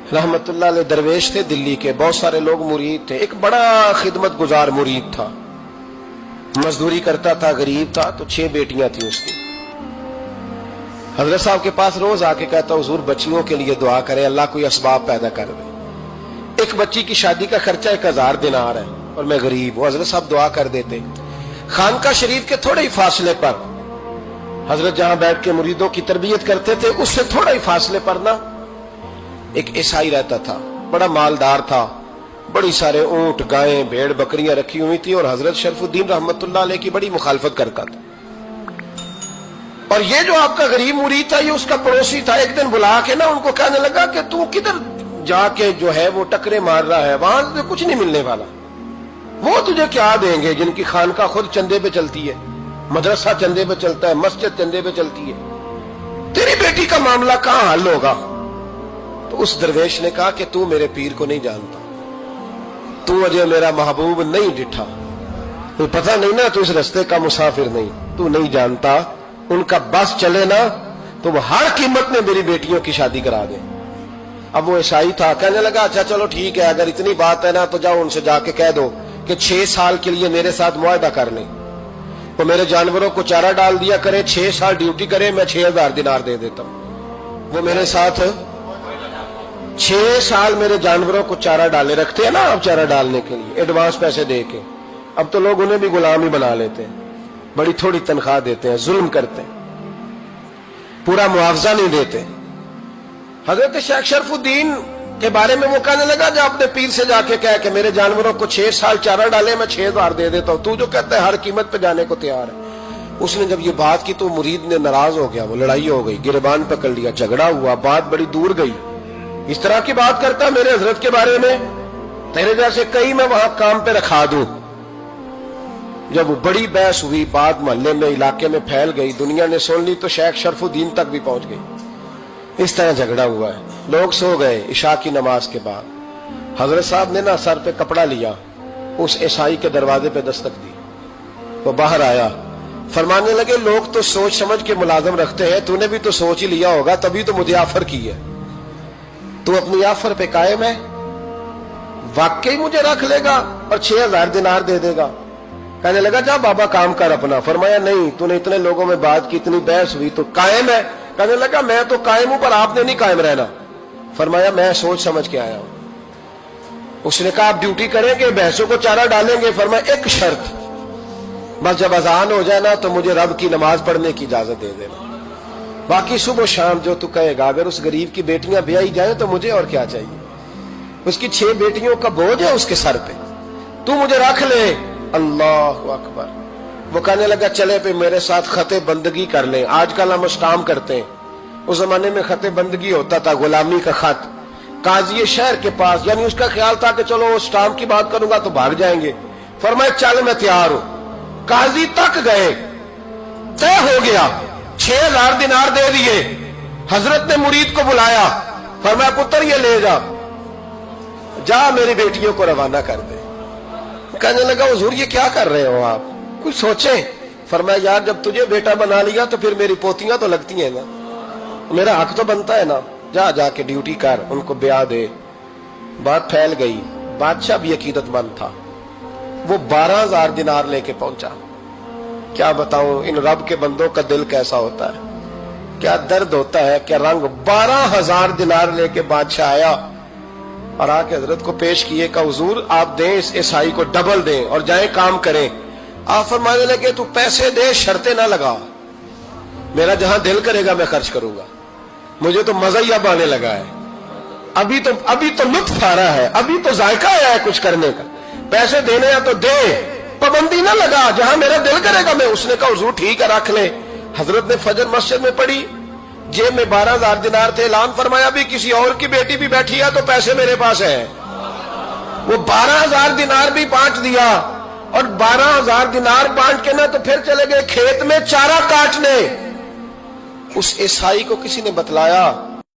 रहमतुल्लाह अलैह दरवेश थे दिल्ली के, बहुत सारे लोग मुरीद थे। एक बड़ा खिदमत गुजार मुरीद था, मजदूरी करता था, गरीब था। तो 6 बेटियां थी उसकी। हजरत साहब के पास रोज आके कहता, हुजूर बच्चियों के लिए दुआ करें, अल्लाह कोई असबाब पैदा कर दे। एक बच्ची की शादी का खर्चा 1000 दिनार है और मैं गरीब हूं। हजरत साहब दुआ कर देते। खानका शरीफ के थोड़े ही फासले पर, हजरत जहां बैठ के मुरीदों की तरबियत करते थे, उससे थोड़ा ही फासले पर ना एक ईसाई रहता था, बड़ा मालदार था, बड़ी सारे ऊंट, गायें, भेड़, बकरियां रखी हुई थी और हजरत शरफुद्दीन रहमतुल्लाह अलैह की बड़ी मुखालफत करता था। और ये जो आपका गरीब मुरीद था, ये उसका पड़ोसी था। एक दिन बुला के ना उनको कहने लगा कि तू किधर जाके जो है वो टकरे मार रहा है, वहां से कुछ नहीं मिलने वाला। वो तुझे क्या देंगे जिनकी खानका खुद चंदे पे चलती है, मदरसा चंदे पे चलता है, मस्जिद चंदे पे चलती है, तेरी बेटी का मामला कहां हल होगा? तो उस दरवेश ने कहा कि तू मेरे पीर को नहीं जानता, तू अजय मेरा महबूब नहीं डिठा, तो पता नहीं ना, तू इस रास्ते का मुसाफिर नहीं, तू नहीं जानता। उनका बस चले ना तो वो हर कीमत में मेरी बेटियों की शादी करा दे। अब वो ईसाई था, कहने लगा अच्छा चलो ठीक है, अगर इतनी बात है ना तो जाओ उनसे जाके कह दो कि 6 साल के लिए मेरे साथ मुआहदा कर लें, वो मेरे जानवरों को चारा डाल दिया करे, 6 साल ड्यूटी करे, मैं 6000 दिनार दे देता हूं। वो मेरे साथ 6 साल मेरे जानवरों को चारा डाले रखते हैं ना, अब चारा डालने के लिए एडवांस पैसे दे के। अब तो लोग उन्हें भी गुलाम ही बना लेते हैं, बड़ी थोड़ी तनख्वाह देते हैं, जुल्म करते हैं, पूरा मुआवजा नहीं देते। हजरत शेख शरफुद्दीन के बारे में वो कहने लगा, जब अपने पीर से जाके कह के मेरे जानवरों को 6 साल चारा डाले, मैं 6000 दे देता हूं, तू जो कहता है हर कीमत पे जाने को तैयार है। उसने जब ये बात की तो मुरीद ने नाराज हो गया, वो लड़ाई हो गई, गिरबान पकड़ लिया, झगड़ा हुआ, बात बड़ी दूर गई। इस तरह की बात करता मेरे हजरत के बारे में, तेरे जैसे कई मैं वहां काम पे रखा दूं। जब बड़ी बहस हुई, बात मोहल्ले में, इलाके में फैल गई, दुनिया ने सुन ली, तो शेख शरफुद्दीन तक भी पहुंच गई। इस तरह झगड़ा हुआ है। लोग सो गए इशा की नमाज के बाद। हजरत साहब ने ना सर पे कपड़ा लिया, उस ईसाई के दरवाजे पे दस्तक दी, वो बाहर आया, फरमाने लगे लोग तो सोच समझ के मुलाजम रखते हैं, तूने भी तो सोच ही लिया होगा, तभी तो मुझे ऑफर की है। तू अपनी ऑफर पे कायम है, वाकई मुझे रख लेगा और 6000 दिनार दे देगा? कहने लगा जा बाबा काम कर अपना। फरमाया नहीं, तूने इतने लोगों में बात की, इतनी बहस हुई, तो कायम है? कहने लगा मैं तो कायम हूं, पर आपने नहीं कायम रहना। फरमाया मैं सोच समझ के आया हूं। उसने कहा आप ड्यूटी करेंगे, भैंसों को चारा डालेंगे? फरमाया एक शर्त, बस जब अजान हो जाए ना तो मुझे रब की नमाज पढ़ने की इजाजत दे देना, बाकी सुबह शाम जो तू कहेगा। अगर उस गरीब की बेटियां ब्याही जाए तो मुझे और क्या चाहिए? उसकी 6 बेटियों का बोझ है उसके सर पे, तू मुझे रख ले। अल्लाह अकबर। वो कहने लगा चले पे मेरे साथ खते बंदगी कर ले, आजकल हम स्टाम करते हैं, उस जमाने में खते बंदगी होता था, गुलामी का खत, काजी शहर के पास, यानी उसका ख्याल था कि चलो स्टाम की बात करूंगा तो भाग जाएंगे। फरमाया चल मैं तैयार हूं। काजी तक गए, तय हो गया, 6000 दिनार दे दिए। हजरत ने मुरीद को बुलाया, फरमाया पुत्र ये ले जा मेरी बेटियों को रवाना कर दे। कहने लगा हुजूर ये क्या कर रहे हो आप, कुछ सोचे? फरमाया यार जब तुझे बेटा बना लिया तो फिर मेरी पोतियां तो लगती हैं ना, मेरा हक तो बनता है ना, जा जाके ड्यूटी कर, उनको ब्याह दे। बात फैल गई, बादशाह भी अकीदतमंद था, वो 12000 दिनार लेके पहुंचा। क्या बताऊं इन रब के बंदों का दिल कैसा होता है, क्या दर्द होता है, क्या रंग। 12000 दिनार लेके बादशाह आया और आके हजरत को पेश किए, का हुजूर आप दें इस ईसाई को डबल दें और जाए काम करें। आप फरमाने लगे तू पैसे दे, शर्तें ना लगा, मेरा जहां दिल करेगा मैं खर्च करूंगा, मुझे तो मजा ही अब आने लगा है, अभी तो लुत्फ आ रहा है, अभी तो जायका आया है कुछ करने का, पैसे देने हैं तो दे, पाबंदी ना लगा, जहां मेरा दिल करेगा मैं। उसने कहा हुजूर ठीक है रख ले। हजरत ने फजर मस्जिद में पढ़ी, जेब में 12000 दिनार थे, ऐलान फरमाया भी किसी और की बेटी भी बैठी है तो पैसे मेरे पास है। वो 12000 दिनार भी बांट दिया और 12000 दिनार बांट के ना तो फिर चले गए खेत में चारा काटने। उस ईसाई को किसी ने बतलाया